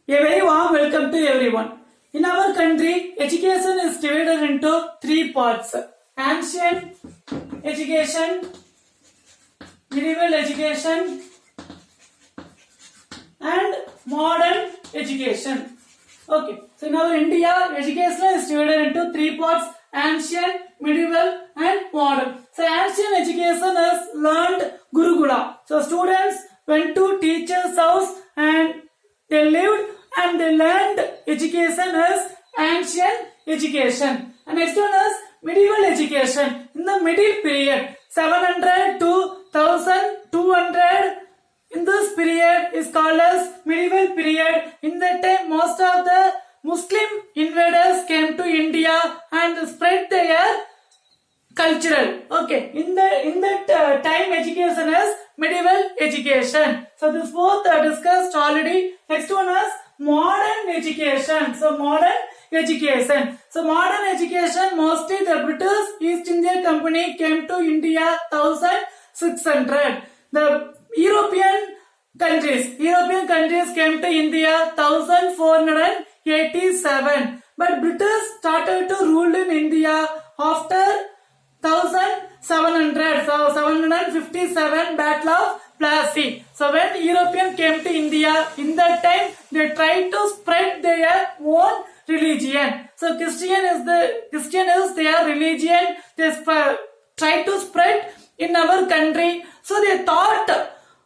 A very warm welcome to everyone. In our country, education is divided into three parts: ancient education, medieval education, and modern education. Okay, so in our India, education is divided into three parts: ancient, medieval, and modern. So ancient education is learned Gurukula. So students went to teacher's house and they lived and they learned education as ancient education. And next one is medieval education. In the middle period, 700 to 1200, in this period is called as medieval period. In that time, most of the Muslim invaders came to India and spread their cultural. Okay, in that time, education is medieval education. So this both are discussed already. Next one is modern education. So modern education. So modern education, mostly the British East India Company came to India 1600. The European countries came to India 1487. But British started to rule in India after 1700. So 757 Battle of Plassey. So when European came to India, in that time they tried to spread their own religion. So Christian is their religion. They tried to spread in our country. So they thought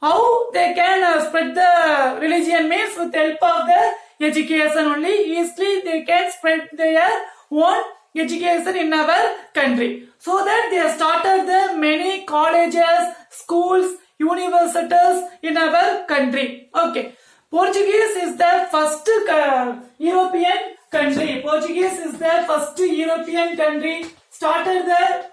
how they can spread the religion means with help of the education only. Easily they can spread their own education in our country. So that they started the many colleges, schools, universities in our country. Okay. Portuguese is the first European country. Portuguese is the first European country started the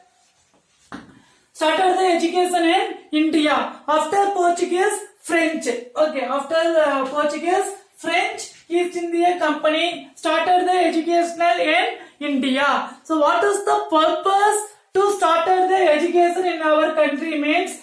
education in India. After Portuguese, French. Okay, after Portuguese, French East India Company started the educational in India. So what is the purpose to start the education in our country? Means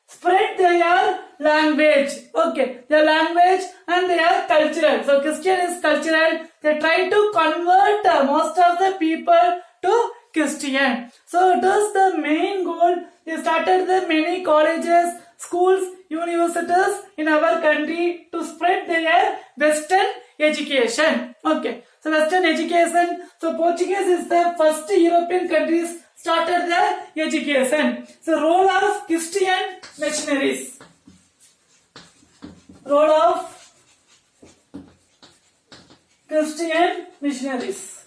spread their language. Okay, their language and their cultural. So Christian is cultural. They try to convert most of the people to Christian. So it is the main goal. They started the many colleges, schools, universities in our country to spread their Western education. Okay, so Western education. So Portuguese is the first European countries started the education. So role of Christian missionaries. Role of Christian missionaries.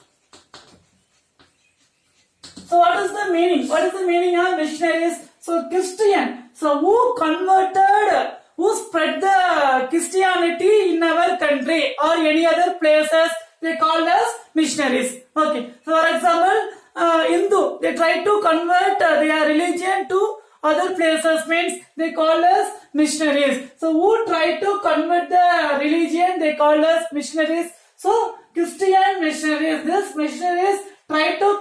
So what is the meaning? What is the meaning of missionaries? So Christian. So who converted, who spread the Christianity in our country or any other places, they called as missionaries. Okay. So for example, Hindu, they try to convert their religion to other places, means they call us missionaries. So who try to convert the religion, they call us missionaries. So Christian missionaries, these missionaries try to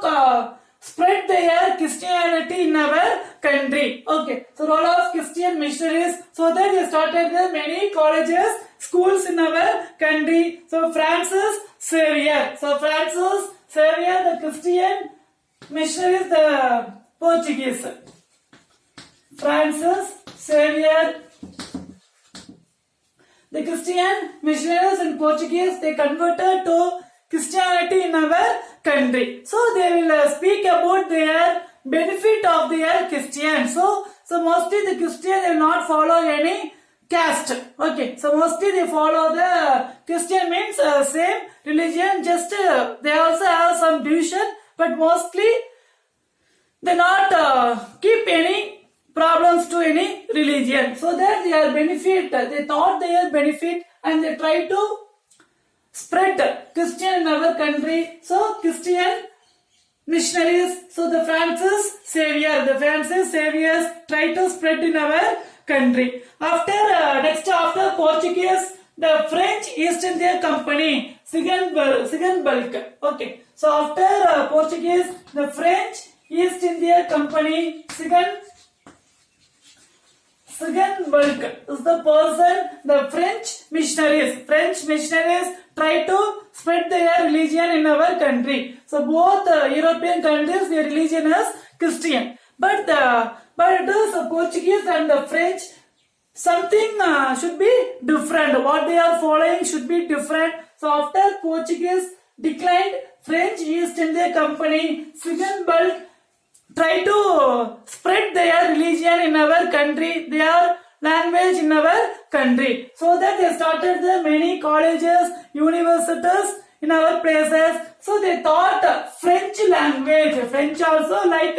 spread their Christianity in our country. Okay, so role of Christian missionaries, so that they started the many colleges, schools in our country. So Francis Xavier. So Francis Xavier, the Christian missionaries, the Portuguese. Francis Xavier, the Christian missionaries in Portuguese, they converted to Christianity in our country. So they will speak about their benefit of their Christian. So mostly the Christian will not follow any caste. Okay, so mostly they follow the Christian means same religion, just they also have some division, but mostly they not keep any problems to any religion. So that their benefit, they thought their benefit and they try to spread Christian in our country. So Christian missionaries. So the Francis Xaviers try to spread in our country. After Portuguese, the French East India Company, Sigan. Okay. So after Portuguese, the French East India Company, Sigenberg is the person, the French missionaries. French missionaries try to spread their religion in our country. So both European countries, their religion is Christian. But it is Portuguese and the French. Something should be different. What they are following should be different. So after Portuguese declined, French East India Company, Sigenberg try to spread their religion in our country, their language in our country. So that they started the many colleges, universities in our places. So they taught French language. French also like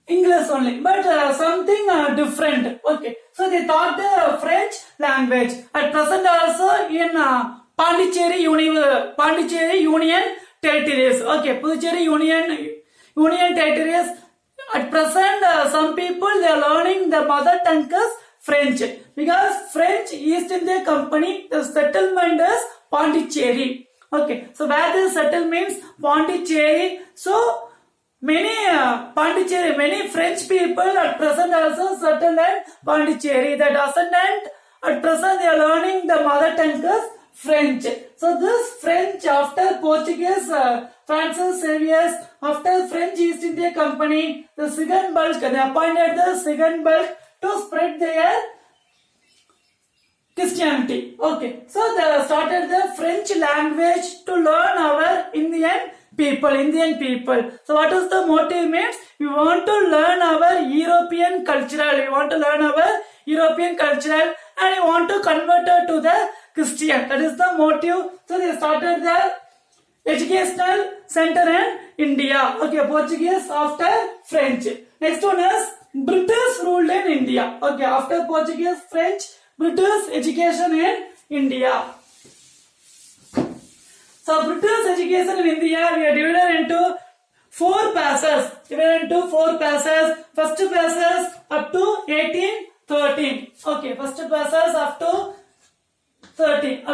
English only, but something different. Okay, so they taught the French language. At present also in Pondicherry Union Territories. Okay, Puducherry Union Territories. At present, some people they are learning the mother tongue is French because French East India Company, the settlement is Pondicherry. Okay, so where this settlement means Pondicherry. So many many French people at present also settled at Pondicherry. The descendant at present they are learning the mother tongue is French. So this French after Portuguese, Francis Xavier, after French East India Company, the Sigenberg, they appointed the Sigenberg to spread their Christianity. Okay, so they started the French language to learn our Indian people. So what is the motive means? We want to learn our European cultural. We want to learn our European cultural and we want to convert it to the Christian. That is the motive. So they started the educational center in India. Okay, Portuguese after French. Next one is British ruled in India. Okay, after Portuguese, French, British education in India. So British education in India we are divided into four passes. First passes up to 1813. Okay, first passes up to 13.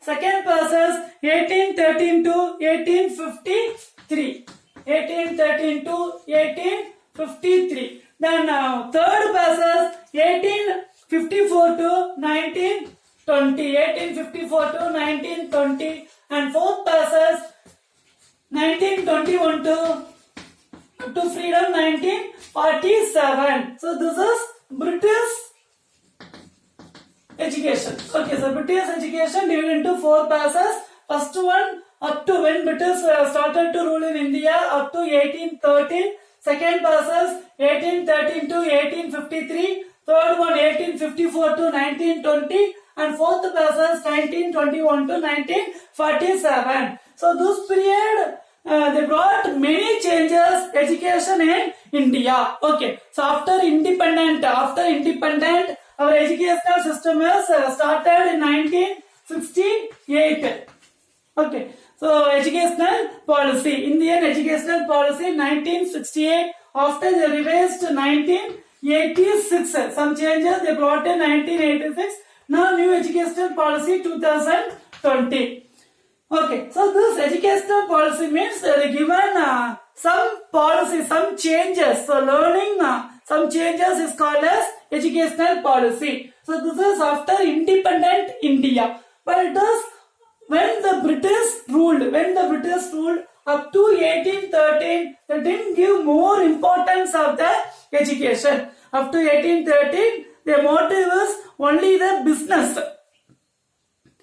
Second passes 1813 to 1853. 1813 to 1853. Then third passes 1854 to 1920. 1854 to 1920. And fourth passes 1921 to freedom 1947. So this is British education. Okay, so British education divided into four passes. First one up to when British started to rule in India up to 1813. Second passes 1813 to 1853. Third one 1854 to 1920. And fourth passes 1921 to 1947. So this period they brought many changes education in India. Okay, so after independent our educational system is started in 1968. Okay, so educational policy, Indian educational policy 1968. After they revised 1986, some changes they brought in 1986. Now new educational policy 2020. Okay, so this educational policy means they given some policy, some changes. So learning some changes is called as educational policy. So this is after independent India. But it is when the British ruled up to 1813, they didn't give more importance of the education. Up to 1813, their motive is only the business.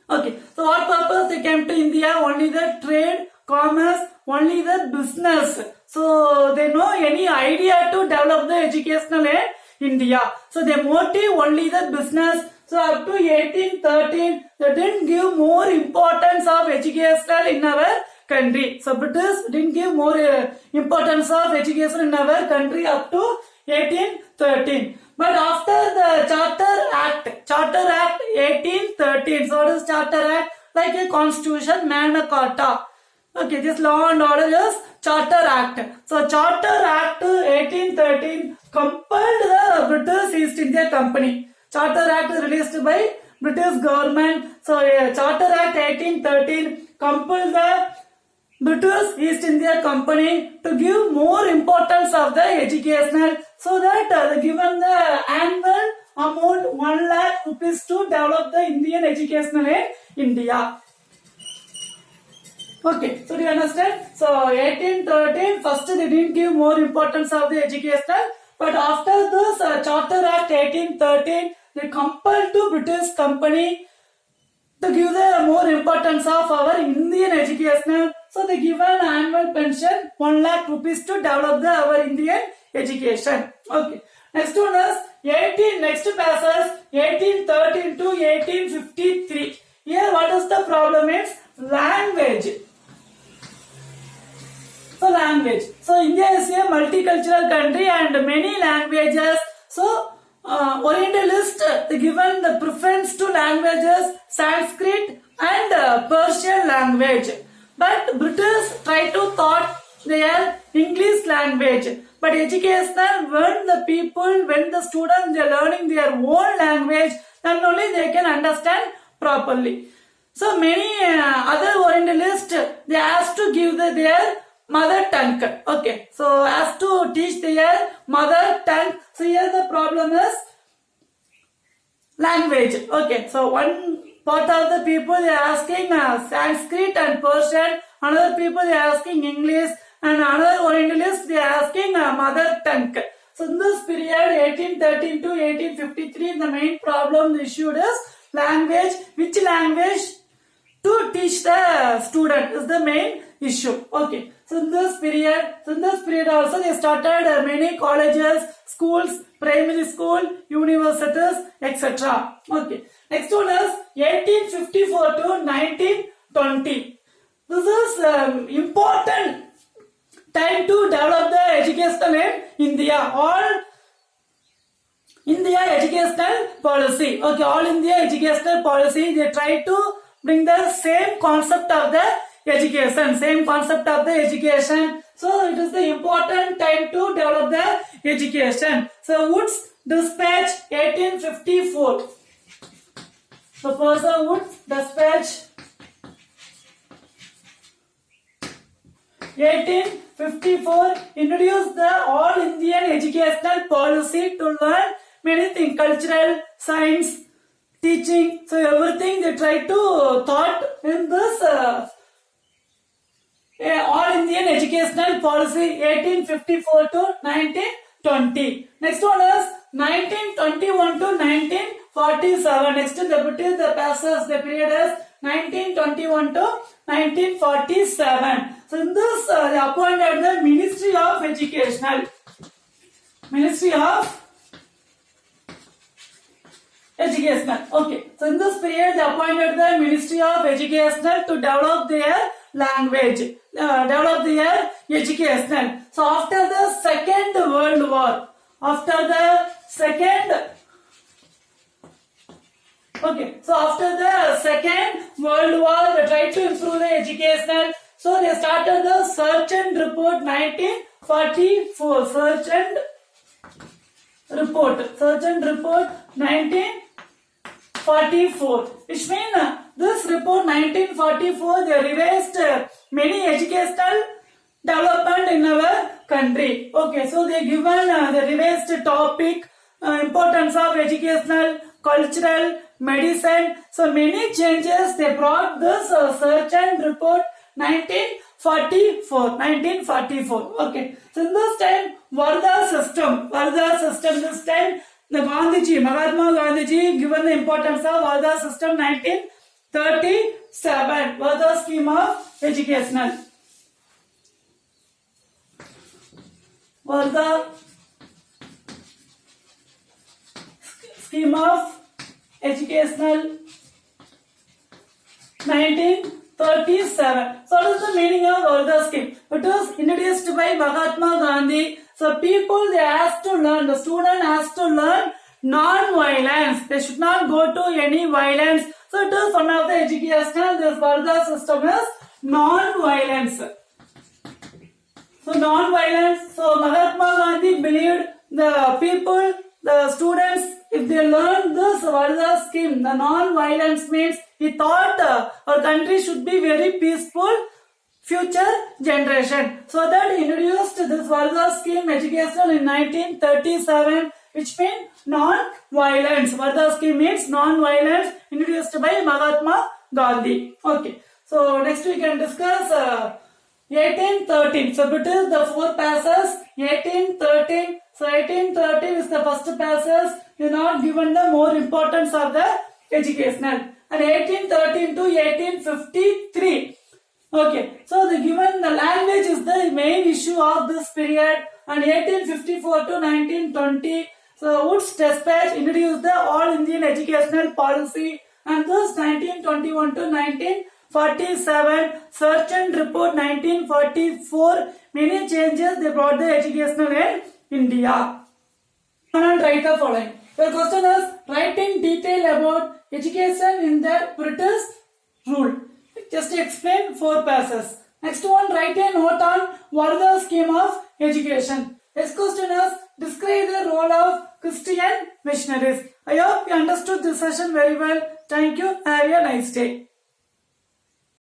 Okay, so what purpose they came to India? Only the trade, commerce, only the business. So they know any idea to develop the educational in India. So their motive only the business. So up to 1813, they didn't give more importance of educational in our country. So British didn't give more importance of education in our country up to 1813. But after the Charter Act 1813, so what is Charter Act? Like a constitution, Magna Carta. Okay, this law and order is Charter Act. So Charter Act 1813 compelled the British East India Company. Charter Act is released by British government. So Charter Act 1813 compelled the British East India Company to give more importance of the educational. So that they given the annual amount 1 lakh rupees to develop the Indian education in India. Okay, so do you understand? So 1813, first they didn't give more importance of the educational, but after this Charter Act 1813, they compelled to British company to give the more importance of our Indian education. So they give an annual pension 1 lakh rupees to develop our Indian education. Okay. Next one is next passes 1813 to 1853. Here what is the problem is language. So language. So India is a multicultural country and many languages. So Orientalists given the preference to languages Sanskrit and Persian language, but British try to taught their English language. But education, when the students they are learning their own language, then only they can understand properly. So many other Orientalists they asked to give their mother tongue. Okay, so as to teach their mother tongue. So here the problem is language. Okay, so one part of the people they are asking Sanskrit and Persian, another people they are asking English, and another Orientalist they are asking mother tongue. So in this period 1813 to 1853, the main problem issued is language. Which language to teach the student is the main issue. Okay, so in this period also they started many colleges, schools, primary school, universities, etc. Okay, next one is 1854 to 1920. This is important time to develop the education in India. All India educational policy. Okay, all India educational policy. They try to bring the same concept of the education. So it is the important time to develop the education. So Wood's Dispatch 1854. So Professor Wood's Dispatch 1854 introduced the all Indian educational policy to learn many things, cultural, science, teaching. So everything they try to taught in this all Indian educational policy 1854 to 1920. Next one is 1921 to 1947. Next the passes the period is 1921 to 1947. So in this they appointed the Ministry of Educational. Ministry of Educational. Okay. So in this period they appointed the Ministry of Educational to develop their language, develop their educational. So after the Second World War, after the Second World War, they tried to improve the educational. So they started the Search and Report 1944. Search and Report 1944. Which means this report 1944 they revised many educational development in our country. Okay, so they given the revised topic, importance of educational, cultural, medicine. So many changes they brought this Search and Report 1944. Okay, so in this time Varda system this time the Mahatma Gandhiji given the importance of Varda system 1937. Varda scheme of educational. Varda scheme of educational 1937. So what is the meaning of Varda scheme? It was introduced by Mahatma Gandhi. So people they asked to learn, the student has to learn non-violence. They should not go to any violence. So it is one of the educational, this Varda system is non-violence. So non-violence. So Mahatma Gandhi believed the people, the students, if they learn this Varda scheme, the non-violence means he thought our country should be very peaceful future generation. So that he introduced this Varda scheme education in 1937, which means non-violence. Varda scheme means non-violence, introduced by Mahatma Gandhi. Okay. So next we can discuss 1813. So it is the four passes. 1813. So 1813 is the first passes. You not given the more importance of the educational. And 1813 to 1853. Okay, so the given the language is the main issue of this period. And 1854 to 1920, so Wood's dispatch introduced the all Indian educational policy. And thus 1921 to 1947, search and report 1944, many changes they brought the educational in India. And write the following. Your question is write in detail about education in the British rule. Just explain four passes. Next one, write a note on what is the scheme of education. Next question is describe the role of Christian missionaries. I hope you understood this session very well. Thank you. Have a nice day.